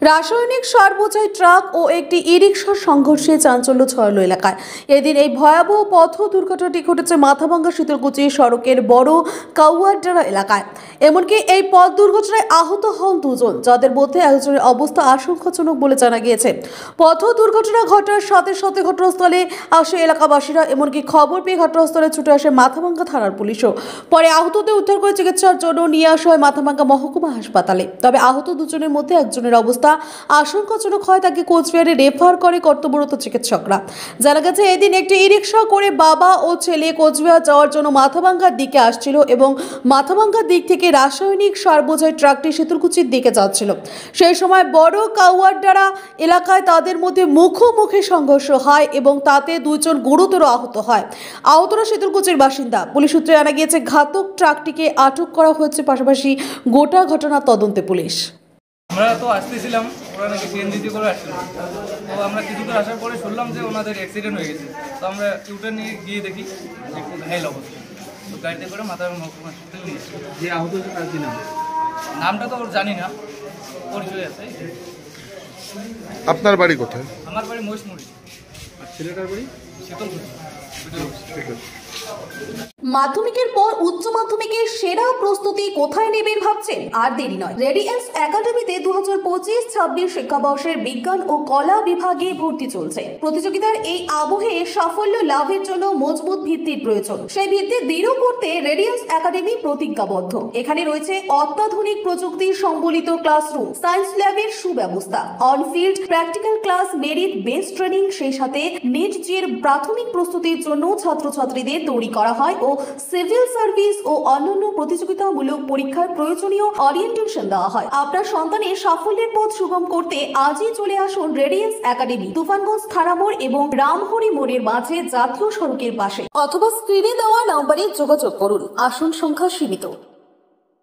রাসায়নিক সার বোঝাই ট্রাক ও একটি ই রিকশার সংঘর্ষে চাঞ্চল্য ছড়ালো এলাকায়। এদিন এই ভয়াবহ পথ দুর্ঘটনাটি ঘটেছে মাথাভাঙ্গা শীতলকুচি সড়কের বড় কাউয়ারডাঙ্গা এলাকায়। এমনকি এই পথ দুর্ঘটনায় আহত হন দুজন, যাদের মধ্যে একজনের অবস্থা আশঙ্কাজনক বলে জানা গিয়েছে। পথ দুর্ঘটনা ঘটার সাথে সাথে ঘটনাস্থলে আসে এলাকাবাসীরা, এমনকি খবর পেয়ে ঘটনাস্থলে ছুটে আসে মাথাভাঙ্গা থানার পুলিশও। পরে আহতদের উদ্ধার করে চিকিৎসার জন্য নিয়ে আসা হয় মাথাভাঙ্গা মহকুমা হাসপাতালে। তবে আহত দুজনের মধ্যে একজনের অবস্থা আশঙ্কাজনক হয়, তাকে কোচবিহারে রেফার করে কর্তব্যরত চিকিৎসকরা। জানা গেছে এদিন একটি ই রিকশা করে বাবা ও ছেলে কোচবিহার যাওয়ার জন্য মাথাভাঙ্গার দিকে আসছিল এবং মাথাভাঙ্গার দিক থেকে রাসায়নিক সার বোঝাই ট্রাকটি শীতলকুচির দিকে যাচ্ছিল। সেই সময় বড় কাউয়ারডাঙ্গা এলাকায় তাদের মধ্যে মুখোমুখি সংঘর্ষ হয় এবং তাতে দুইজন গুরুতর আহত হয়। আহতরা শীতলকুচির বাসিন্দা। পুলিশ সূত্রে জানা গিয়েছে ঘাতক ট্রাকটিকে আটক করা হয়েছে, পাশাপাশি গোটা ঘটনা তদন্তে পুলিশ। আমরা তো আসতেছিলাম, ওরা নাকি সিএনজিতে করে আসছিল। তো আমরা কিছু দূর আসার পরে শুনলাম যে ওনাদের অ্যাক্সিডেন্ট হয়ে গেছে। তো আমরা ইউটার্ন নিয়ে গিয়ে দেখি একটু ঘাইল অবস্থা। তো গাড়িতে করে মাথায় মহকুমা হাসপাতালে নিয়ে এসেছি। যে আহত তার কি নাম? নামটা তো ওর জানি না, পরিচয় আছে। আপনার বাড়ি কোথায়? আমার বাড়ি মহিষমুড়ি। আর ছেলেটার বাড়ি শীতলকুচি। মাধ্যমিকের পর উচ্চ মাধ্যমিকের সেরা প্রস্তুতি কোথায় নেবেন ভাবছেন? আর দেরি নয়, রেডিয়েন্স একাডেমিতে 2025-26 শিক্ষাবর্ষের বিজ্ঞান ও কলা বিভাগে ভর্তি চলছে। প্রতিযোগিতার এই আবহে সাফল্য লাভের জন্য মজবুত ভিত্তির প্রয়োজন। সেই ভিত্তি দৃঢ় করতে রেডিয়েন্স একাডেমি প্রতিজ্ঞাবদ্ধ। এখানে রয়েছে অত্যাধুনিক প্রযুক্তি সম্বলিত ক্লাসরুম, সায়েন্স ল্যাবের সুব্যবস্থা, on-field practical class, merit based training, সেই সাথে নেট জের প্রাথমিক প্রস্তুতির জন্য ছাত্রছাত্রীদের তৈরি করা হয় ও সিভিল সার্ভিস ও অন্যান্য প্রতিযোগিতামূলক পরীক্ষার প্রয়োজনীয় ওরিয়েন্টেশন দেওয়া হয়। আপনার সন্তানের সাফল্যের পথ সুগম করতে আজই চলে আসুন রেডিয়েন্স একাডেমি, তুফানগঞ্জ থানা মোড় এবং রামহরি মোড়ের মাঝে জাতীয় সড়কের পাশে, অথবা স্ক্রিনে দেওয়া নম্বরে যোগাযোগ করুন। আসন সংখ্যা সীমিত।